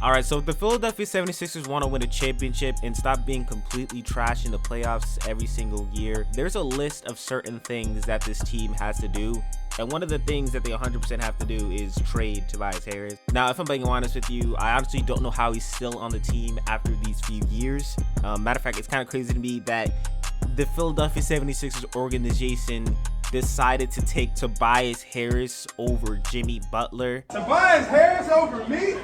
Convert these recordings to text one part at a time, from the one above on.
All right, so if the Philadelphia 76ers want to win a championship and stop being completely trash in the playoffs every single year, there's a list of certain things that this team has to do. And one of the things that they 100% have to do is trade Tobias Harris. Now, if I'm being honest with you, I honestly don't know how he's still on the team after these few years. Matter of fact, it's kind of crazy to me that the Philadelphia 76ers organization decided to take Tobias Harris over Jimmy Butler. Tobias Harris over me?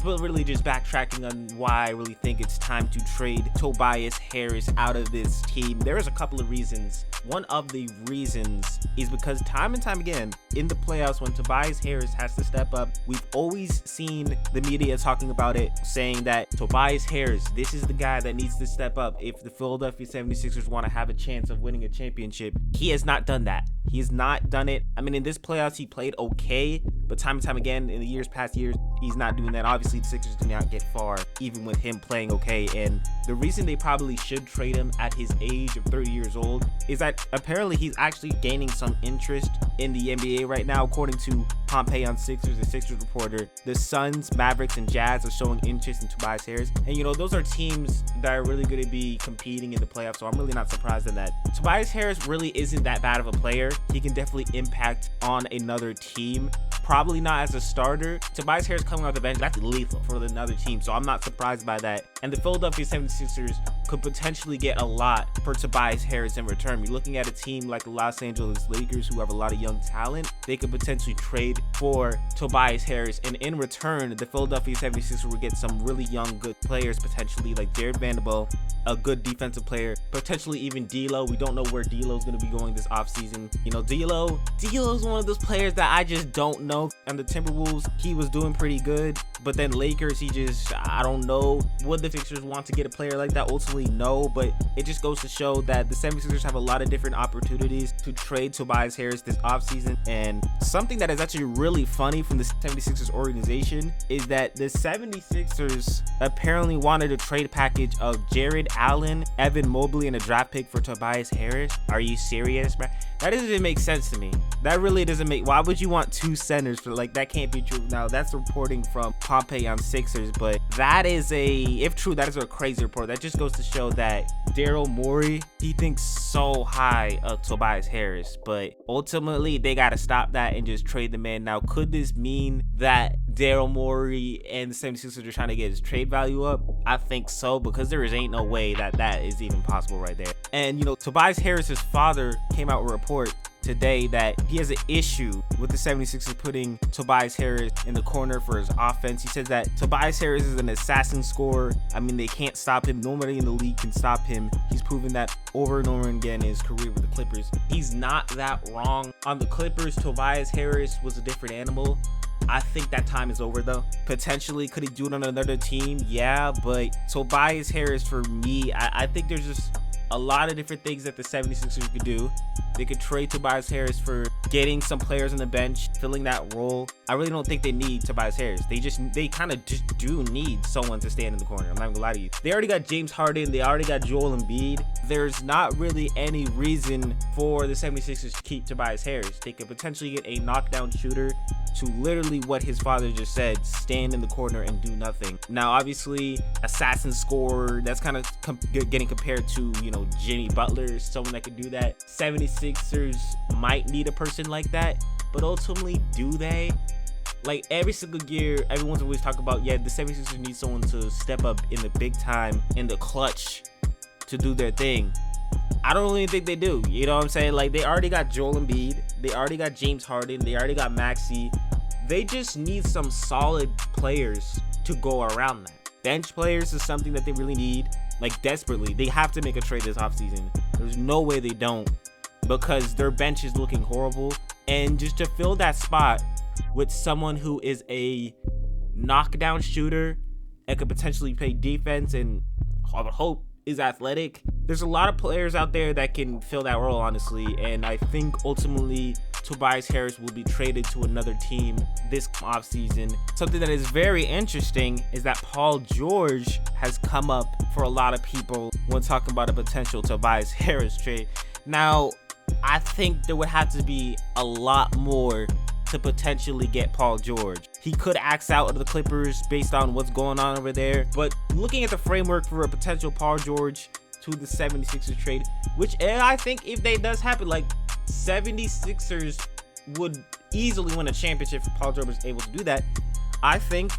But really just backtracking on why I really think it's time to trade Tobias Harris out of this team. There's a couple of reasons. One of the reasons is because time and time again in the playoffs, when Tobias Harris has to step up, we've always seen the media talking about it, saying that Tobias Harris, this is the guy that needs to step up if the Philadelphia 76ers want to have a chance of winning a championship. He has not done that. He has not done it. I mean, in this playoffs, he played okay, but time and time again in the past years, he's not doing that. Obviously, the Sixers did not get far, even with him playing okay. And the reason they probably should trade him at his age of 30 years old is that apparently he's actually gaining some interest in the NBA right now. According to Pompey on Sixers, the Sixers reporter, the Suns, Mavericks, and Jazz are showing interest in Tobias Harris. And, those are teams that are really going to be competing in the playoffs, so I'm really not surprised in that. Tobias Harris really isn't that bad of a player. He can definitely impact on another team. Probably not as a starter. Tobias Harris coming off the bench, that's lethal for another team, so I'm not surprised by that. And the Philadelphia 76ers could potentially get a lot for Tobias Harris in return. You're looking at a team like the Los Angeles Lakers, who have a lot of young talent. They could potentially trade for Tobias Harris, and in return, the Philadelphia 76ers will get some really young, good players, potentially like Jared Vanderbilt, a good defensive player, potentially even D'Lo. We don't know where D'Lo is going to be going this offseason. D'Lo is one of those players that I just don't know. And the Timberwolves, he was doing pretty good, but then Lakers, I don't know. Would the Sixers want to get a player like that? Ultimately, no, but it just goes to show that the 76ers have a lot of different opportunities to trade Tobias Harris this offseason. And something that is actually really funny from the 76ers organization is that the 76ers apparently wanted a trade package of Jared Allen, Evan Mobley, and a draft pick for Tobias Harris. Are you serious, bro? That doesn't even make sense to me. That really doesn't make. Why would you want two centers for, that can't be true. Now, that's reporting from Pompey on Sixers, but if true, that is a crazy report. That just goes to show that Daryl Morey, he thinks so high of Tobias Harris, but ultimately they got to stop that and just trade the man. Now, could this mean that Daryl Morey and the 76ers are trying to get his trade value up? I think so, because there ain't no way that is even possible right there. And, Tobias Harris's father came out with a report today that he has an issue with the 76ers putting Tobias Harris in the corner for his offense. He says that Tobias Harris is an assassin scorer. I mean, they can't stop him. Nobody in the league can stop him. He's proven that over and over again in his career with the Clippers. He's not that wrong. On the Clippers, Tobias Harris was a different animal. I think that time is over, though. Potentially, could he do it on another team? Yeah, but Tobias Harris, for me, I think there's just a lot of different things that the 76ers could do. They could trade Tobias Harris for getting some players on the bench, filling that role. I really don't think they need Tobias Harris. They kind of just do need someone to stand in the corner. I'm not gonna lie to you. They already got James Harden. They already got Joel Embiid. There's not really any reason for the 76ers to keep Tobias Harris. They could potentially get a knockdown shooter to literally what his father just said, stand in the corner and do nothing. Now, obviously, assassin scorer, that's kind of getting compared to, Jimmy Butler, someone that could do that. 76ers might need a person like that, but ultimately, do they? Like every single year, everyone's always talking about, the 76ers need someone to step up in the big time, in the clutch, to do their thing. I don't really think they do. You know what I'm saying? Like, they already got Joel Embiid. They already got James Harden. They already got Maxey. They just need some solid players to go around that. Bench players is something that they really need, desperately. They have to make a trade this offseason. There's no way they don't, because their bench is looking horrible. And just to fill that spot with someone who is a knockdown shooter and could potentially play defense and I would hope is athletic. There's a lot of players out there that can fill that role, honestly, and I think ultimately Tobias Harris will be traded to another team this offseason. Something that is very interesting is that Paul George has come up for a lot of people when talking about a potential Tobias Harris trade. Now, I think there would have to be a lot more to potentially get Paul George. He could axe out of the Clippers based on what's going on over there, but looking at the framework for a potential Paul George to the 76ers trade, which I think if that does happen, like 76ers would easily win a championship if Paul George was able to do that. I think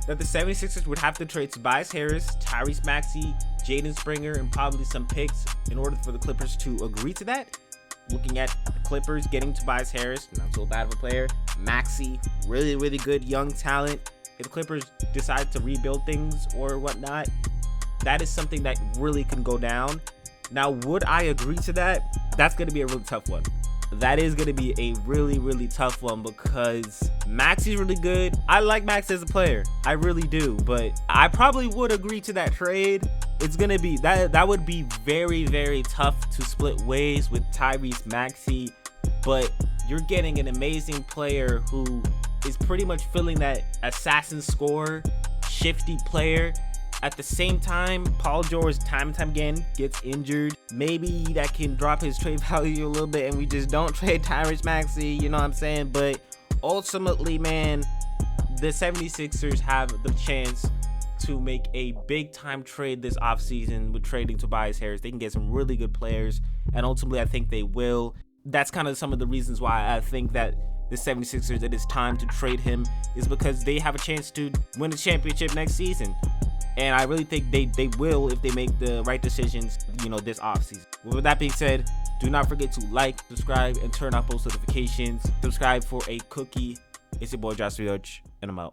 that the 76ers would have to trade Tobias Harris, Tyrese Maxey, Jaden Springer, and probably some picks in order for the Clippers to agree to that. Looking at the Clippers getting Tobias Harris, not so bad of a player. Maxey, really, really good young talent. If the Clippers decide to rebuild things or whatnot, that is something that really can go down. Now, would I agree to that? That's going to be a really tough one. That is going to be a really, really tough one because Maxey's really good. I like Max as a player. I really do. But I probably would agree to that trade. It's going to be, that would be very, very tough to split ways with Tyrese Maxey. But you're getting an amazing player who is pretty much filling that assassin score, shifty player. At the same time, Paul George time and time again gets injured. Maybe that can drop his trade value a little bit and we just don't trade Tyrese Maxey, you know what I'm saying? But ultimately, man, the 76ers have the chance to make a big time trade this offseason with trading Tobias Harris. They can get some really good players, and ultimately I think they will. That's kind of some of the reasons why I think that the 76ers, it is time to trade him, is because they have a chance to win a championship next season. And I really think they will if they make the right decisions, this offseason. With that being said, do not forget to like, subscribe, and turn on post notifications. Subscribe for a cookie. It's your boy Josh Rioch, and I'm out.